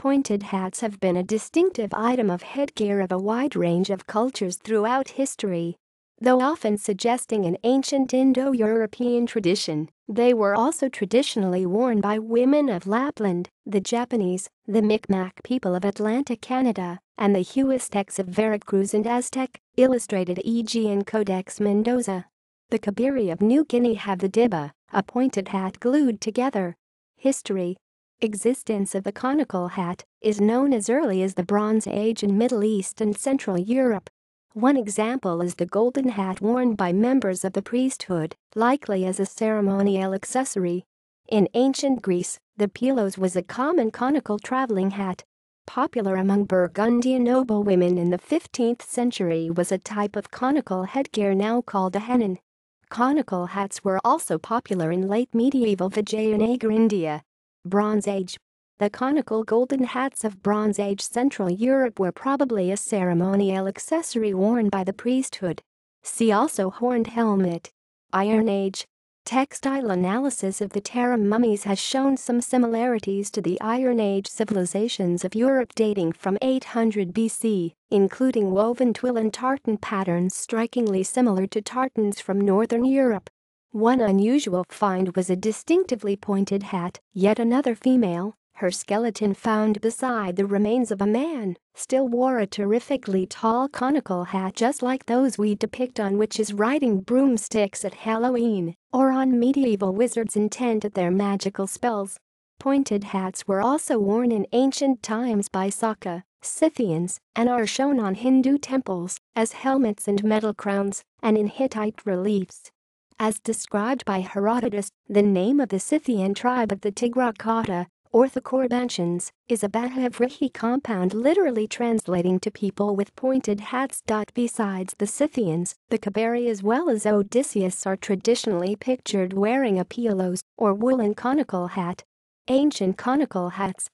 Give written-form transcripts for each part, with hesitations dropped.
Pointed hats have been a distinctive item of headgear of a wide range of cultures throughout history. Though often suggesting an ancient Indo-European tradition, they were also traditionally worn by women of Lapland, the Japanese, the Mi'kmaq people of Atlantic Canada, and the Huastecs of Veracruz and Aztec, illustrated e.g. in Codex Mendoza. The Kabiri of New Guinea have the diba, a pointed hat glued together. History. Existence of the conical hat is known as early as the Bronze Age in Middle East and Central Europe. One example is the golden hat worn by members of the priesthood, likely as a ceremonial accessory. In ancient Greece, the pilos was a common conical traveling hat. Popular among Burgundian noblewomen in the 15th century was a type of conical headgear now called a hennin. Conical hats were also popular in late medieval Vijayanagar India. Bronze Age. The conical golden hats of Bronze Age Central Europe were probably a ceremonial accessory worn by the priesthood. See also horned helmet. Iron Age. Textile analysis of the Tarim mummies has shown some similarities to the Iron Age civilizations of Europe dating from 800 BC, including woven twill and tartan patterns strikingly similar to tartans from Northern Europe. One unusual find was a distinctively pointed hat, yet another female, her skeleton found beside the remains of a man, still wore a terrifically tall conical hat just like those we depict on witches riding broomsticks at Halloween, or on medieval wizards intent at their magical spells. Pointed hats were also worn in ancient times by Saka, Scythians, and are shown on Hindu temples as helmets and metal crowns, and in Hittite reliefs. As described by Herodotus, the name of the Scythian tribe of the Tigrakata, or the Korbantians, is a Bahevrihi compound literally translating to people with pointed hats. Besides the Scythians, the Kabiri as well as Odysseus are traditionally pictured wearing a pilos, or woolen conical hat. Ancient conical hats.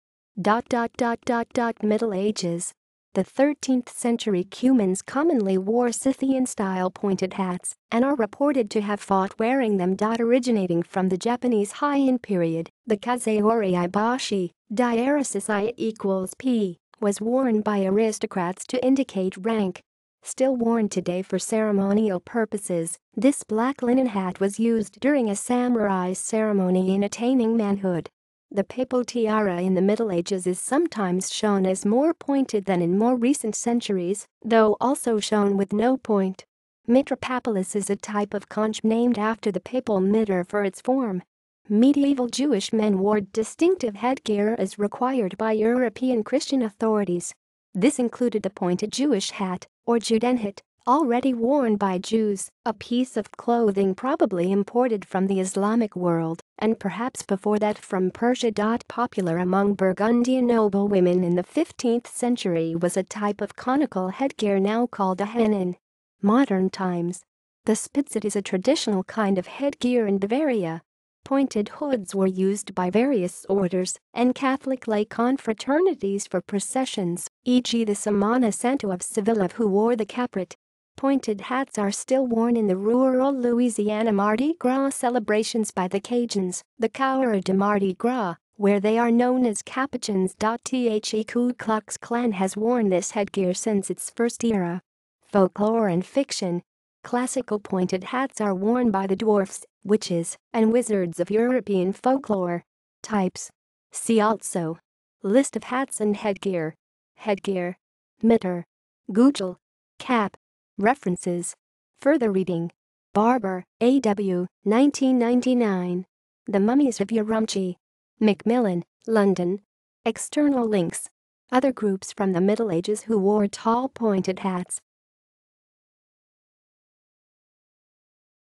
Middle Ages. The 13th century Cumans commonly wore Scythian-style pointed hats and are reported to have fought wearing them. Originating from the Japanese Heian period, the kazeori ibashi, diaresis I equals p, was worn by aristocrats to indicate rank. Still worn today for ceremonial purposes, this black linen hat was used during a samurai's ceremony in attaining manhood. The papal tiara in the Middle Ages is sometimes shown as more pointed than in more recent centuries, though also shown with no point. Mitra papalis is a type of conch named after the papal mitre for its form. Medieval Jewish men wore distinctive headgear as required by European Christian authorities. This included the pointed Jewish hat, or judenhut, already worn by Jews, a piece of clothing probably imported from the Islamic world, and perhaps before that from Persia. Popular among Burgundian noblewomen in the 15th century was a type of conical headgear now called a hennin. Modern times. The spitzet is a traditional kind of headgear in Bavaria. Pointed hoods were used by various orders and Catholic lay confraternities for processions, e.g. the Semana Santo of Seville who wore the capret. Pointed hats are still worn in the rural Louisiana Mardi Gras celebrations by the Cajuns, the Coeur de Mardi Gras, where they are known as Capuchins. The Ku Klux Klan has worn this headgear since its first era. Folklore and fiction. Classical pointed hats are worn by the dwarfs, witches, and wizards of European folklore. Types. See also. List of hats and headgear. Headgear. Mitre. Gujal. Cap. References. Further reading. Barber, A.W., 1999. The Mummies of Urumqi. Macmillan, London. External links. Other groups from the Middle Ages who wore tall pointed hats.